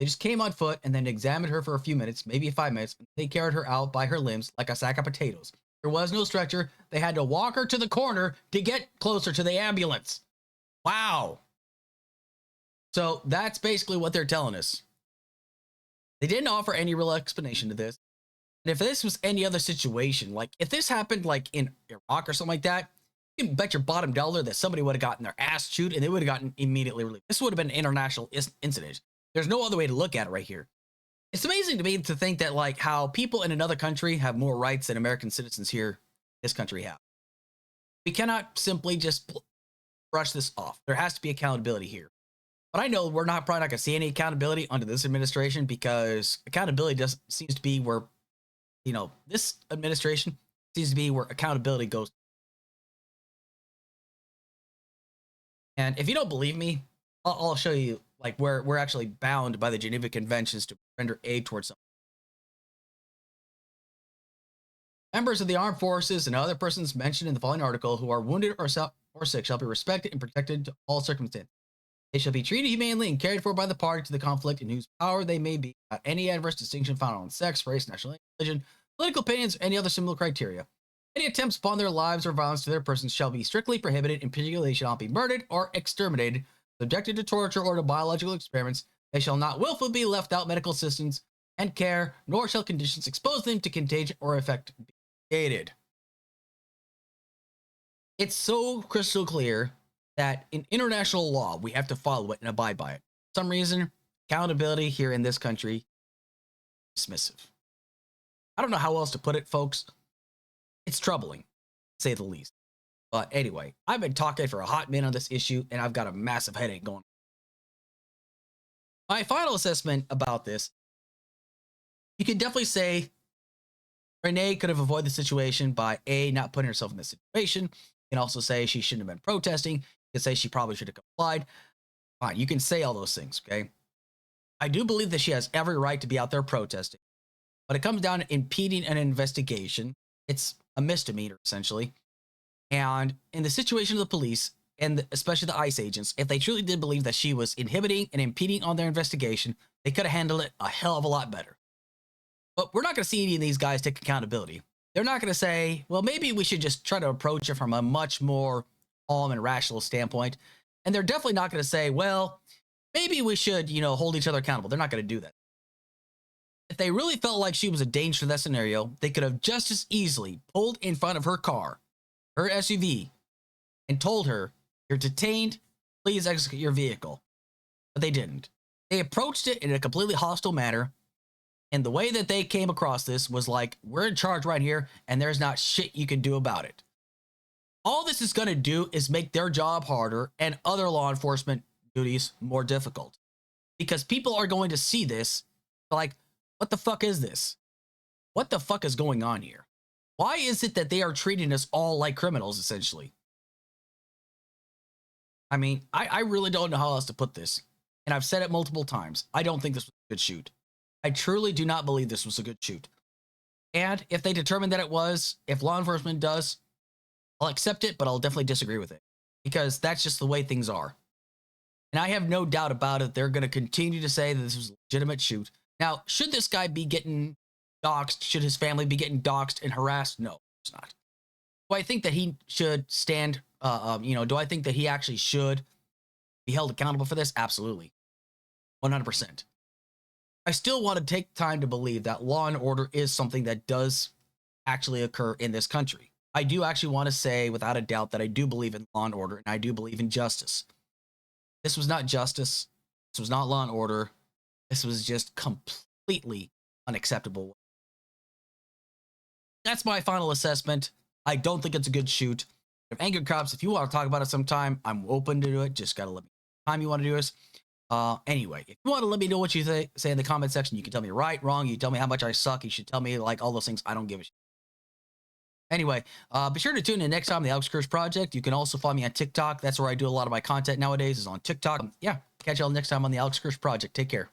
They just came on foot and then examined her for a few minutes, maybe 5 minutes. They carried her out by her limbs like a sack of potatoes. There was no stretcher. They had to walk her to the corner to get closer to the ambulance. Wow. So that's basically what they're telling us. They didn't offer any real explanation to this. And if this was any other situation, like if this happened like in Iraq or something like that, you can bet your bottom dollar that somebody would have gotten their ass chewed and they would have gotten immediately released. This would have been an international incident. There's no other way to look at it right here. It's amazing to me to think that like how people in another country have more rights than American citizens here, this country have. We cannot simply just brush this off. There has to be accountability here. But I know we're probably not going to see any accountability under this administration because accountability seems to be where, this administration seems to be where accountability goes. And if you don't believe me, I'll show you like where we're actually bound by the Geneva Conventions to render aid towards someone. Members of the armed forces and other persons mentioned in the following article who are wounded or sick shall be respected and protected to all circumstances. They shall be treated humanely and cared for by the party to the conflict in whose power they may be, without any adverse distinction found on sex, race, nationality, religion, political opinions, or any other similar criteria. Any attempts upon their lives or violence to their persons shall be strictly prohibited, and particularly they shall not be murdered or exterminated, subjected to torture or to biological experiments. They shall not willfully be left out medical assistance and care, nor shall conditions expose them to contagion or effect be created. It's so crystal clear that in international law, we have to follow it and abide by it. For some reason, accountability here in this country is dismissive. I don't know how else to put it, folks. It's troubling, to say the least. But anyway, I've been talking for a hot minute on this issue, and I've got a massive headache going. My final assessment about this, you can definitely say Renee could have avoided the situation by A, not putting herself in this situation. You can also say she shouldn't have been protesting. You can say she probably should have complied. Fine, you can say all those things, okay? I do believe that she has every right to be out there protesting. But it comes down to impeding an investigation. It's a misdemeanor, essentially. And in the situation of the police, and especially the ICE agents, if they truly did believe that she was inhibiting and impeding on their investigation, they could have handled it a hell of a lot better. But we're not going to see any of these guys take accountability. They're not going to say, well, maybe we should just try to approach it from a much more calm and rational standpoint. And they're definitely not going to say, well, maybe we should, hold each other accountable. They're not going to do that. If they really felt like she was a danger to that scenario, they could have just as easily pulled in front of her car, her SUV, and told her, you're detained, please exit your vehicle. But they didn't. They approached it in a completely hostile manner, and the way that they came across this was like, we're in charge right here, and there's not shit you can do about it. All this is going to do is make their job harder and other law enforcement duties more difficult. Because people are going to see this like, what the fuck is this? What the fuck is going on here? Why is it that they are treating us all like criminals, essentially? I mean, I really don't know how else to put this. And I've said it multiple times. I don't think this was a good shoot. I truly do not believe this was a good shoot. And if they determine that it was, if law enforcement does, I'll accept it, but I'll definitely disagree with it. Because that's just the way things are. And I have no doubt about it. They're going to continue to say that this was a legitimate shoot. Now, should this guy be getting doxxed? Should his family be getting doxxed and harassed? No, it's not. Do I think that he should stand, do I think that he actually should be held accountable for this? Absolutely. 100%. I still want to take time to believe that law and order is something that does actually occur in this country. I do actually want to say without a doubt that I do believe in law and order, and I do believe in justice. This was not justice. This was not law and order. This was just completely unacceptable. That's my final assessment. I don't think it's a good shoot. If Angry Cops, if you want to talk about it sometime, I'm open to do it. Just got to let me know the time you want to do this. Anyway, if you want to let me know what you say in the comment section, you can tell me right, wrong. You tell me how much I suck. You should tell me like all those things. I don't give a shit. Anyway, be sure to tune in next time on the Alex Kurz Project. You can also follow me on TikTok. That's where I do a lot of my content nowadays, is on TikTok. Yeah, catch y'all next time on the Alex Kurz Project. Take care.